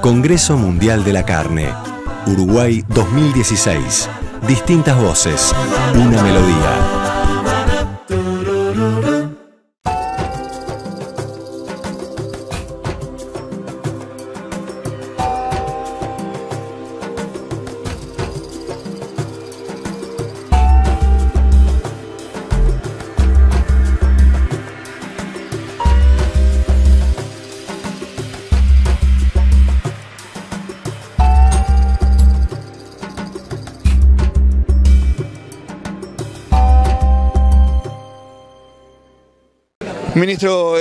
Congreso Mundial de la Carne, Uruguay 2016. Distintas voces, una melodía. Ministro,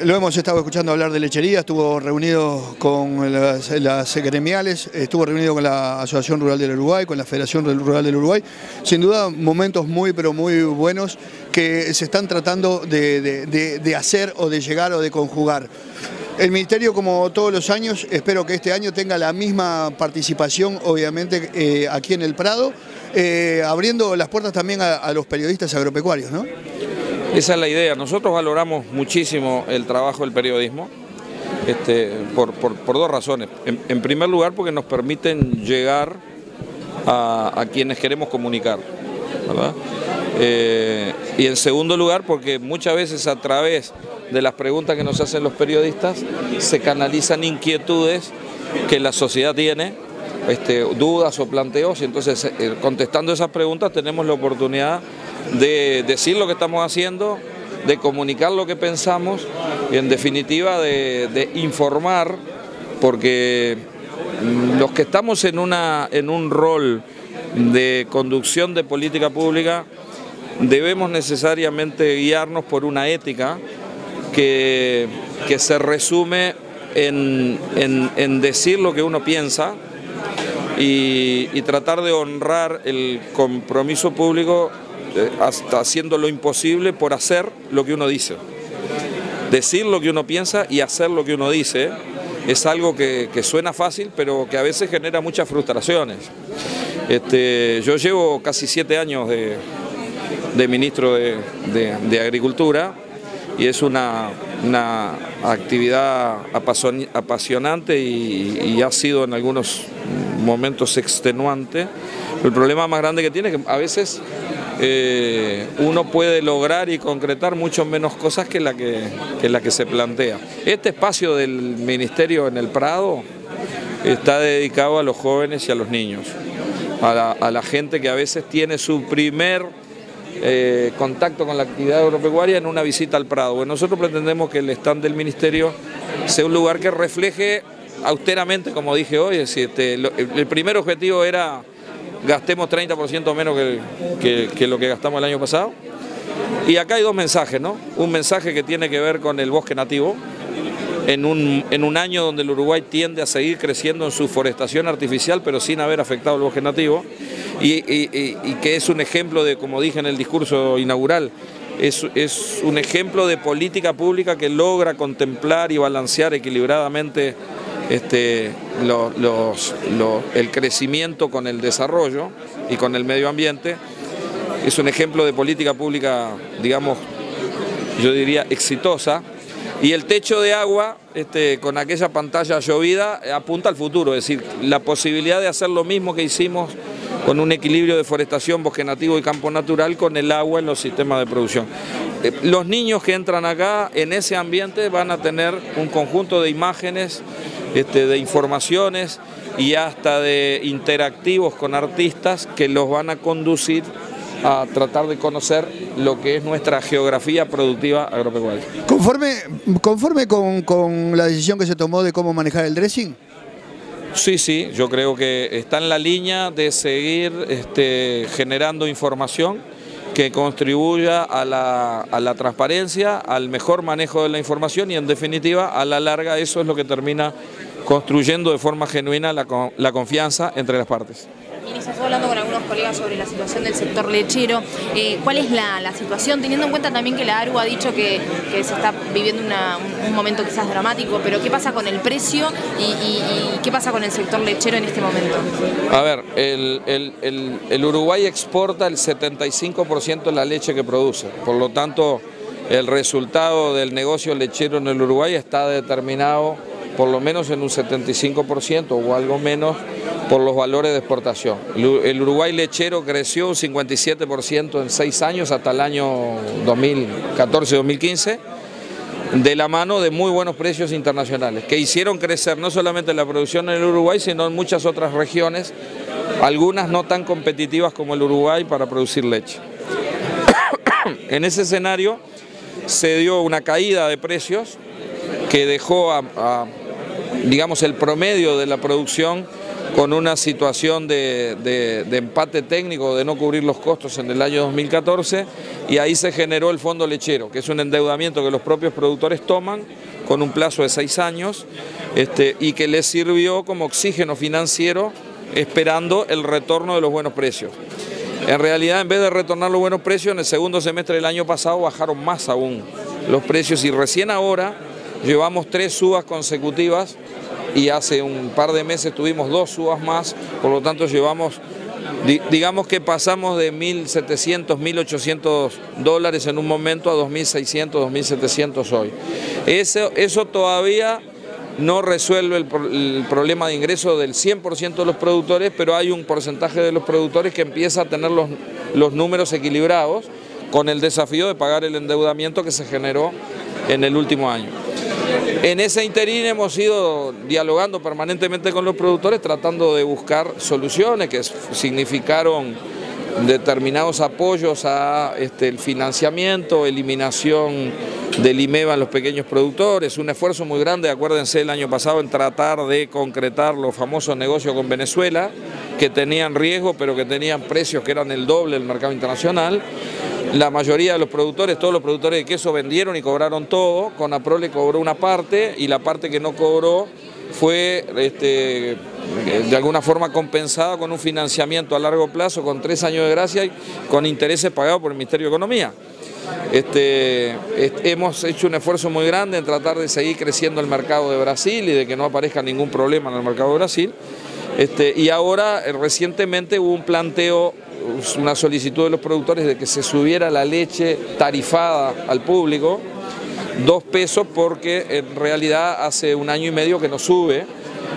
lo hemos estado escuchando hablar de lechería, estuvo reunido con las gremiales, estuvo reunido con la Asociación Rural del Uruguay, con la Federación Rural del Uruguay. Sin duda, momentos muy buenos que se están tratando de hacer o de llegar o de conjugar. El Ministerio, como todos los años, espero que este año tenga la misma participación, obviamente, aquí en el Prado, abriendo las puertas también a los periodistas agropecuarios, ¿no? Esa es la idea. Nosotros valoramos muchísimo el trabajo del periodismo por dos razones. En primer lugar, porque nos permiten llegar a quienes queremos comunicar, ¿verdad? Y en segundo lugar, porque muchas veces a través de las preguntas que nos hacen los periodistas se canalizan inquietudes que la sociedad tiene, dudas o planteos, y entonces contestando esas preguntas tenemos la oportunidad de decir lo que estamos haciendo, de comunicar lo que pensamos y en definitiva de informar, porque los que estamos en un rol de conducción de política pública debemos necesariamente guiarnos por una ética que se resume en decir lo que uno piensa y tratar de honrar el compromiso público hasta haciendo lo imposible por hacer lo que uno dice. Decir lo que uno piensa y hacer lo que uno dice es algo que suena fácil, pero que a veces genera muchas frustraciones. Yo llevo casi 7 años de ministro de Agricultura y es una actividad apasionante y ha sido en algunos momentos extenuante. El problema más grande que tiene es que a veces uno puede lograr y concretar mucho menos cosas que la que se plantea. Este espacio del Ministerio en el Prado está dedicado a los jóvenes y a los niños, a la gente que a veces tiene su primer contacto con la actividad agropecuaria en una visita al Prado. Bueno, nosotros pretendemos que el stand del Ministerio sea un lugar que refleje austeramente, como dije hoy, es decir, el primer objetivo era gastemos 30% menos que lo que gastamos el año pasado. Y acá hay dos mensajes, ¿no? Un mensaje que tiene que ver con el bosque nativo, en un año donde el Uruguay tiende a seguir creciendo en su forestación artificial, pero sin haber afectado el bosque nativo, y que es un ejemplo de, como dije en el discurso inaugural, es un ejemplo de política pública que logra contemplar y balancear equilibradamente el crecimiento con el desarrollo y con el medio ambiente. Es un ejemplo de política pública, digamos, yo diría exitosa, y el techo de agua con aquella pantalla llovida apunta al futuro, es decir, la posibilidad de hacer lo mismo que hicimos con un equilibrio de forestación, bosque nativo y campo natural con el agua en los sistemas de producción. Los niños que entran acá en ese ambiente van a tener un conjunto de imágenes, de informaciones y hasta de interactivos con artistas que los van a conducir a tratar de conocer lo que es nuestra geografía productiva agropecuaria. ¿Conforme con la decisión que se tomó de cómo manejar el dressing? Sí, yo creo que está en la línea de seguir generando información que contribuya a la transparencia, al mejor manejo de la información y en definitiva a la larga eso es lo que termina construyendo de forma genuina la confianza entre las partes. Ministro, estoy hablando con algunos colegas sobre la situación del sector lechero. ¿Cuál es la situación? Teniendo en cuenta también que la ARU ha dicho que se está viviendo un momento quizás dramático, pero ¿qué pasa con el precio y qué pasa con el sector lechero en este momento? A ver, el Uruguay exporta el 75% de la leche que produce, por lo tanto el resultado del negocio lechero en el Uruguay está determinado por lo menos en un 75% o algo menos por los valores de exportación. El Uruguay lechero creció un 57% en 6 años hasta el año 2014-2015, de la mano de muy buenos precios internacionales, que hicieron crecer no solamente la producción en el Uruguay, sino en muchas otras regiones, algunas no tan competitivas como el Uruguay para producir leche. En ese escenario se dio una caída de precios que dejó digamos, el promedio de la producción con una situación de empate técnico, de no cubrir los costos en el año 2014, y ahí se generó el fondo lechero, que es un endeudamiento que los propios productores toman con un plazo de 6 años y que les sirvió como oxígeno financiero esperando el retorno de los buenos precios. En realidad, en vez de retornar los buenos precios, en el segundo semestre del año pasado bajaron más aún los precios, y recién ahora llevamos 3 subas consecutivas y hace un par de meses tuvimos 2 subas más, por lo tanto llevamos, digamos que pasamos de 1.700, 1.800 dólares en un momento a 2.600, 2.700 hoy. Eso todavía no resuelve el problema de ingreso del 100% de los productores, pero hay un porcentaje de los productores que empieza a tener los números equilibrados con el desafío de pagar el endeudamiento que se generó en el último año. En ese interín hemos ido dialogando permanentemente con los productores, tratando de buscar soluciones que significaron determinados apoyos a el financiamiento, eliminación del IMEVA en los pequeños productores, un esfuerzo muy grande, acuérdense, el año pasado en tratar de concretar los famosos negocios con Venezuela, que tenían riesgo pero que tenían precios que eran el doble del mercado internacional. La mayoría de los productores, todos los productores de queso vendieron y cobraron todo, Conaprole cobró una parte y la parte que no cobró fue de alguna forma compensada con un financiamiento a largo plazo, con 3 años de gracia y con intereses pagados por el Ministerio de Economía. Hemos hecho un esfuerzo muy grande en tratar de seguir creciendo el mercado de Brasil y de que no aparezca ningún problema en el mercado de Brasil. Y ahora recientemente hubo un planteo, una solicitud de los productores de que se subiera la leche tarifada al público, 2 pesos, porque en realidad hace 1 año y medio que no sube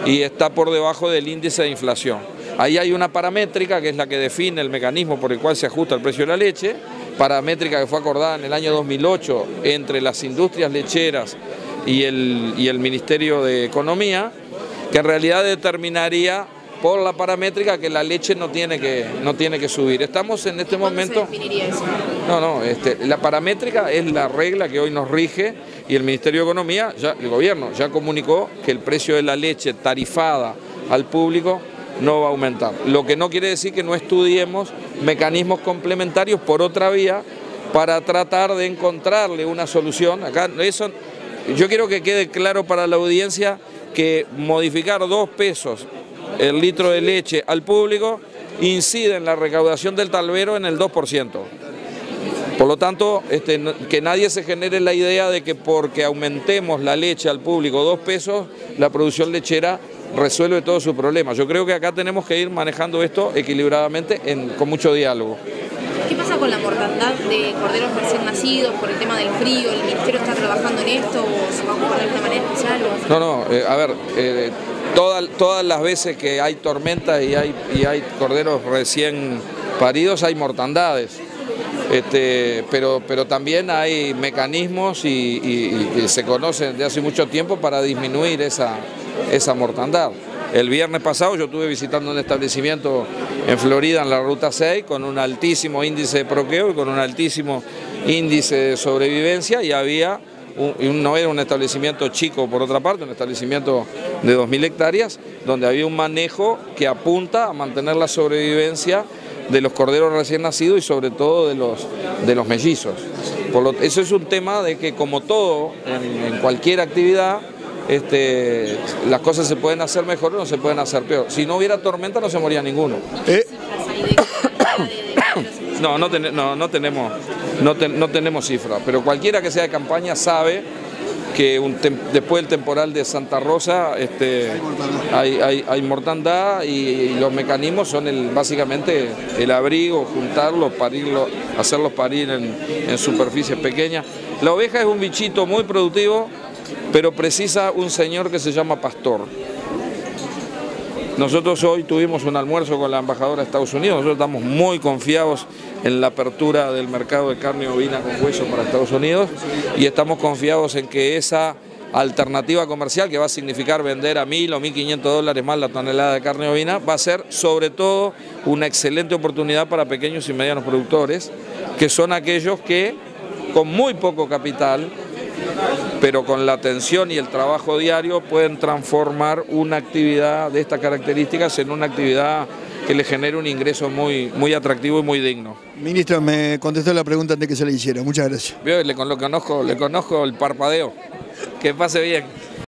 y está por debajo del índice de inflación. Ahí hay una paramétrica que es la que define el mecanismo por el cual se ajusta el precio de la leche, paramétrica que fue acordada en el año 2008 entre las industrias lecheras y el Ministerio de Economía, que en realidad determinaría por la paramétrica que la leche no tiene que subir. Estamos en este momento... ¿Cómo se definiría eso? La paramétrica es la regla que hoy nos rige y el Ministerio de Economía, el gobierno, ya comunicó que el precio de la leche tarifada al público no va a aumentar. Lo que no quiere decir que no estudiemos mecanismos complementarios por otra vía para tratar de encontrarle una solución. Acá eso, yo quiero que quede claro para la audiencia que modificar 2 pesos el litro de leche al público incide en la recaudación del talbero en el 2%. Por lo tanto, que nadie se genere la idea de que porque aumentemos la leche al público 2 pesos, la producción lechera resuelve todos sus problemas. Yo creo que acá tenemos que ir manejando esto equilibradamente con mucho diálogo. ¿Qué pasa con la mortandad de corderos recién nacidos por el tema del frío? ¿El Ministerio está trabajando en esto o se va a ocupar de alguna manera especial? A ver, todas las veces que hay tormentas y hay corderos recién paridos hay mortandades. Pero también hay mecanismos y se conocen desde hace mucho tiempo para disminuir esa mortandad. El viernes pasado yo estuve visitando un establecimiento en Florida, en la Ruta 6, con un altísimo índice de proqueo y con un altísimo índice de sobrevivencia, y no era un establecimiento chico por otra parte, un establecimiento de 2.000 hectáreas, donde había un manejo que apunta a mantener la sobrevivencia de los corderos recién nacidos y sobre todo de los mellizos. Eso es un tema de que, como todo en cualquier actividad, las cosas se pueden hacer mejor o no se pueden hacer peor. Si no hubiera tormenta no se moría ninguno. No tenemos cifras, pero cualquiera que sea de campaña sabe que después del temporal de Santa Rosa hay mortandad y los mecanismos son básicamente el abrigo, juntarlos, parirlos, hacerlos parir en superficies pequeñas. La oveja es un bichito muy productivo, pero precisa un señor que se llama pastor. Nosotros hoy tuvimos un almuerzo con la embajadora de Estados Unidos, nosotros estamos muy confiados en la apertura del mercado de carne ovina con hueso para Estados Unidos y estamos confiados en que esa alternativa comercial, que va a significar vender a $1.000 o $1.500 más la tonelada de carne ovina, va a ser sobre todo una excelente oportunidad para pequeños y medianos productores, que son aquellos que con muy poco capital, pero con la atención y el trabajo diario pueden transformar una actividad de estas características en una actividad que le genere un ingreso muy atractivo y muy digno. Ministro, me contestó la pregunta antes que se le hiciera. Muchas gracias. Le conozco el parpadeo. Que pase bien.